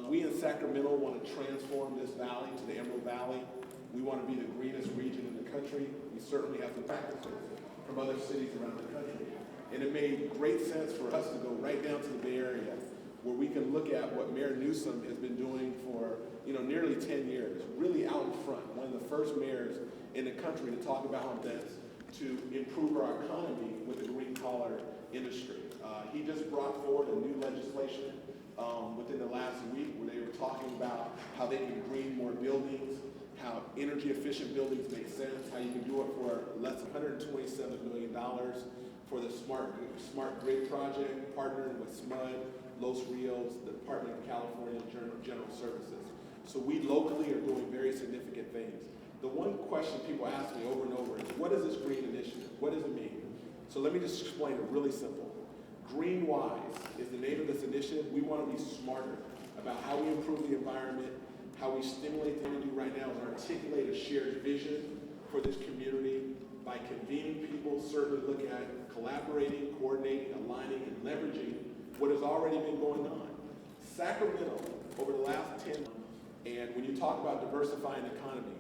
We in Sacramento want to transform this valley to the Emerald Valley. We want to be the greenest region in the country. We certainly have some practices from other cities around the country. And it made great sense for us to go right down to the Bay Area, where we can look at what Mayor Newsom has been doing for nearly 10 years, really out in front, one of the first mayors in the country to talk about this, to improve our economy with the green collar industry. He just brought forward a new legislation within the last week where they were talking about how they can green more buildings, how energy efficient buildings make sense, how you can do it for less than $127 million for the Smart Grid project, partnering with SMUD, Los Rios, the Department of California General Services. So we locally are doing very significant things. The one question people ask me over and over is, what is this green initiative? What does it mean? So let me just explain it really simple. Green Wise is the name of this initiative. We want to be smarter about how we improve the environment, how we stimulate the do right now is articulate a shared vision for this community by convening people, certainly look at collaborating, coordinating, aligning, and leveraging what has already been going on. Sacramento, over the last 10 months, and when you talk about diversifying the economy,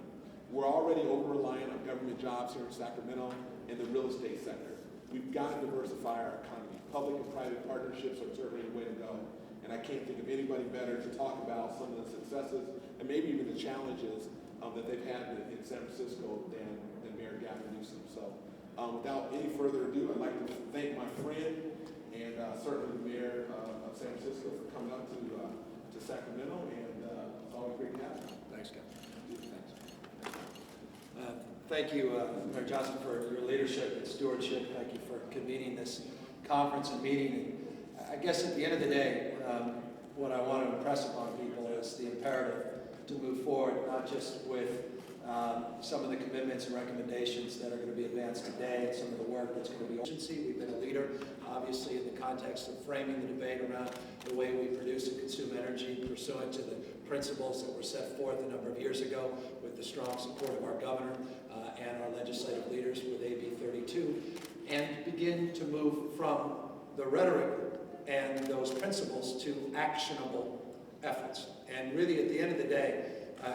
we're already over-reliant on government jobs here in Sacramento and the real estate sector. We've got to diversify our economy. Public and private partnerships are certainly the way to go. And I can't think of anybody better to talk about some of the successes and maybe even the challenges that they've had in San Francisco than Mayor Gavin Newsom. So without any further ado, I'd like to thank my friend and certainly the mayor of San Francisco for coming up to Sacramento, and it's always great to have you. Thanks, Gavin. Thank you, Mayor Johnson, for your leadership and stewardship. Thank you for convening this conference and meeting. And I guess at the end of the day, what I want to impress upon people is the imperative to move forward, not just with some of the commitments and recommendations that are going to be advanced today and some of the work that's going to be agency. We've been a leader, obviously, in the context of framing the debate around the way we produce and consume energy pursuant to the principles that were set forth a number of years ago with the strong support of our governor and our legislative leaders with AB 32, and begin to move from the rhetoric and those principles to actionable efforts. And really, at the end of the day,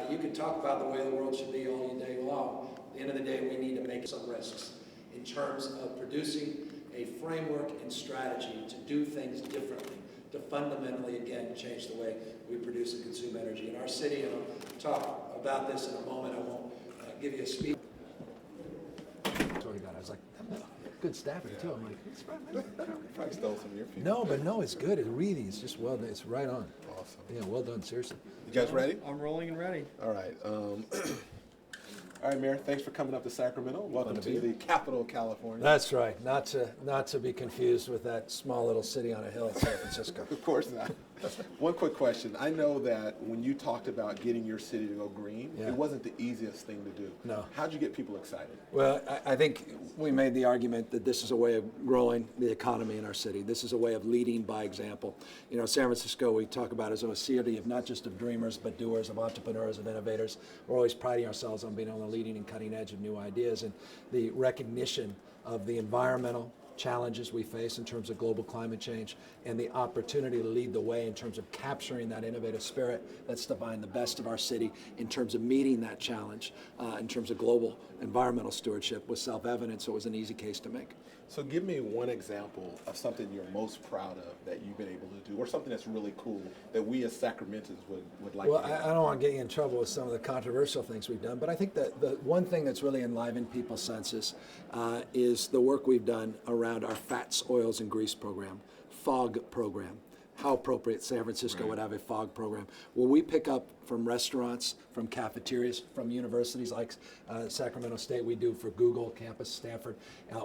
you can talk about the way the world should be all day long. At the end of the day, we need to make some risks in terms of producing a framework and strategy to do things differently, to fundamentally, again, change the way we produce and consume energy in our city. And I'll talk about this in a moment. I won't give you a speech. I was like, good staffing too. I'm like, it's Probably stole some of your people. no, but no, it's good. It really is just well done. It's right on. Awesome. Yeah, well done, seriously. You guys ready? I'm rolling and ready. All right. All right, Mayor, thanks for coming up to Sacramento. Welcome to the capital of California. That's right. Not to be confused with that small little city on a hill in San Francisco. Of course not. One quick question. I know that when you talked about getting your city to go green, Yeah. it wasn't the easiest thing to do. No. How'd you get people excited? Well, I think we made the argument that this is a way of growing the economy in our city. This is a way of leading by example. You know, San Francisco, we talk about as a city of not just of dreamers, but doers, of entrepreneurs, of innovators. We're always priding ourselves on being on the leading and cutting edge of new ideas, and the recognition of the environmental challenges we face in terms of global climate change and the opportunity to lead the way in terms of capturing that innovative spirit that's defined the best of our city in terms of meeting that challenge in terms of global environmental stewardship was self-evident, so it was an easy case to make. So give me one example of something you're most proud of that you've been able to do, or something that's really cool that we as Sacramentans would like Well, to do. I don't want to get you in trouble with some of the controversial things we've done, but I think that the one thing that's really enlivened people's senses is the work we've done around our fats, oils, and grease program, FOG program. How appropriate San Francisco would have a FOG program, where we pick up from restaurants, from cafeterias, from universities like Sacramento State, we do for Google campus, Stanford.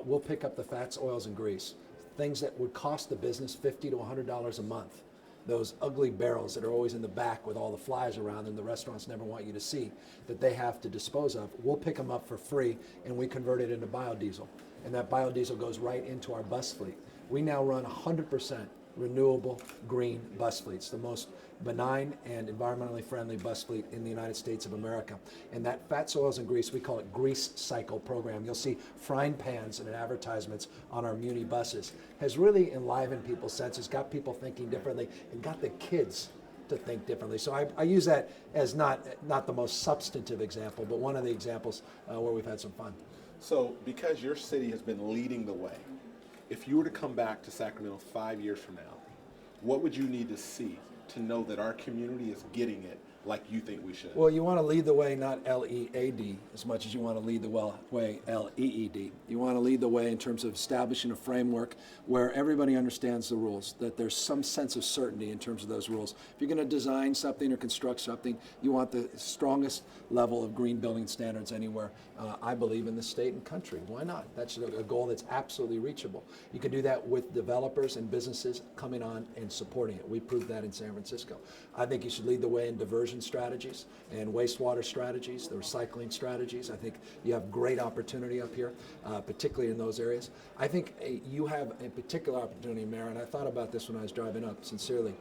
We'll pick up the fats, oils, and grease, things that would cost the business $50 to $100 a month. Those ugly barrels that are always in the back with all the flies around them, the restaurants never want you to see, that they have to dispose of. We'll pick them up for free, and we convert it into biodiesel. And that biodiesel goes right into our bus fleet. We now run 100% renewable green bus fleets, the most benign and environmentally friendly bus fleet in the United States of America. And that fats, oils, and grease, we call it Grease Cycle program. You'll see frying pans and advertisements on our Muni buses. Has really enlivened people's senses, got people thinking differently, and got the kids to think differently. So I use that as not the most substantive example, but one of the examples where we've had some fun. So, because your city has been leading the way, if you were to come back to Sacramento 5 years from now, what would you need to see to know that our community is getting it like you think we should? Well, you want to lead the way, not L-E-A-D, as much as you want to lead the way L-E-E-D. You want to lead the way in terms of establishing a framework where everybody understands the rules, that there's some sense of certainty in terms of those rules. If you're going to design something or construct something, you want the strongest level of green building standards anywhere, I believe, in the state and country. Why not? That's a goal that's absolutely reachable. You can do that with developers and businesses coming on and supporting it. We proved that in San Francisco. I think you should lead the way in diversion strategies and wastewater strategies, the recycling strategies. I think you have great opportunity up here, particularly in those areas. I think you have a particular opportunity, Mayor, and I thought about this when I was driving up, sincerely,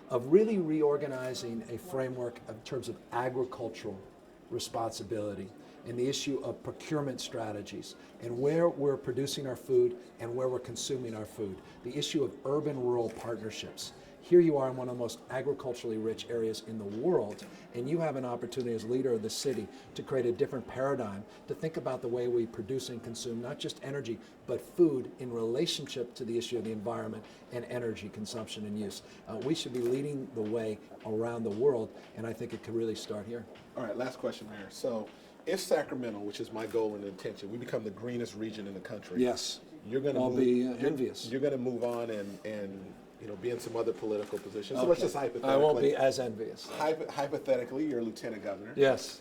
of really reorganizing a framework in terms of agricultural responsibility and the issue of procurement strategies and where we're producing our food and where we're consuming our food. The issue of urban-rural partnerships. Here you are in one of the most agriculturally rich areas in the world, and you have an opportunity as leader of the city to create a different paradigm, to think about the way we produce and consume not just energy, but food in relationship to the issue of the environment and energy consumption and use. We should be leading the way around the world, and I think it could really start here. All right, last question, Mayor. So, if Sacramento, which is my goal and intention, we become the greenest region in the country. Yes, you're going I'll be envious. You're going to move on and be in some other political positions. So Okay. let's just hypothetically. I won't be as envious. Hypothetically, you're a lieutenant governor. Yes.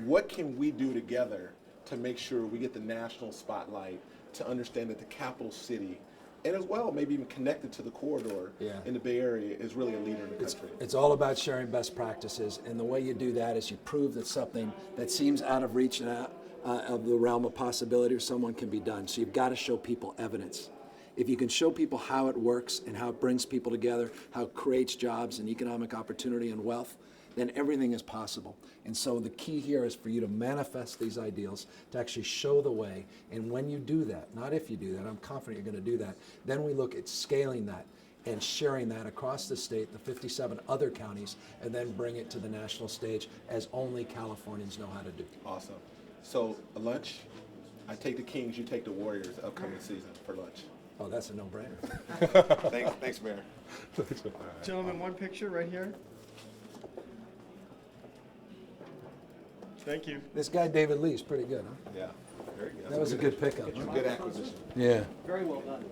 What can we do together to make sure we get the national spotlight to understand that the capital city, and as well maybe even connected to the corridor in the Bay Area, is really a leader in the country? It's all about sharing best practices, and the way you do that is you prove that something that seems out of reach and out of the realm of possibility or someone can be done. So you've got to show people evidence. If you can show people how it works and how it brings people together, how it creates jobs and economic opportunity and wealth, then everything is possible. And so the key here is for you to manifest these ideals, to actually show the way. And when you do that, not if you do that, I'm confident you're going to do that, then we look at scaling that and sharing that across the state, the 57 other counties, and then bring it to the national stage as only Californians know how to do. Awesome. So lunch, I take the Kings, you take the Warriors upcoming season for lunch. Oh, that's a no-brainer. Thanks, Mayor. Gentlemen, one picture right here. Thank you. This guy David Lee's pretty good, huh? Yeah, very good. That was a good pickup. Good acquisition. Yeah. Very well done.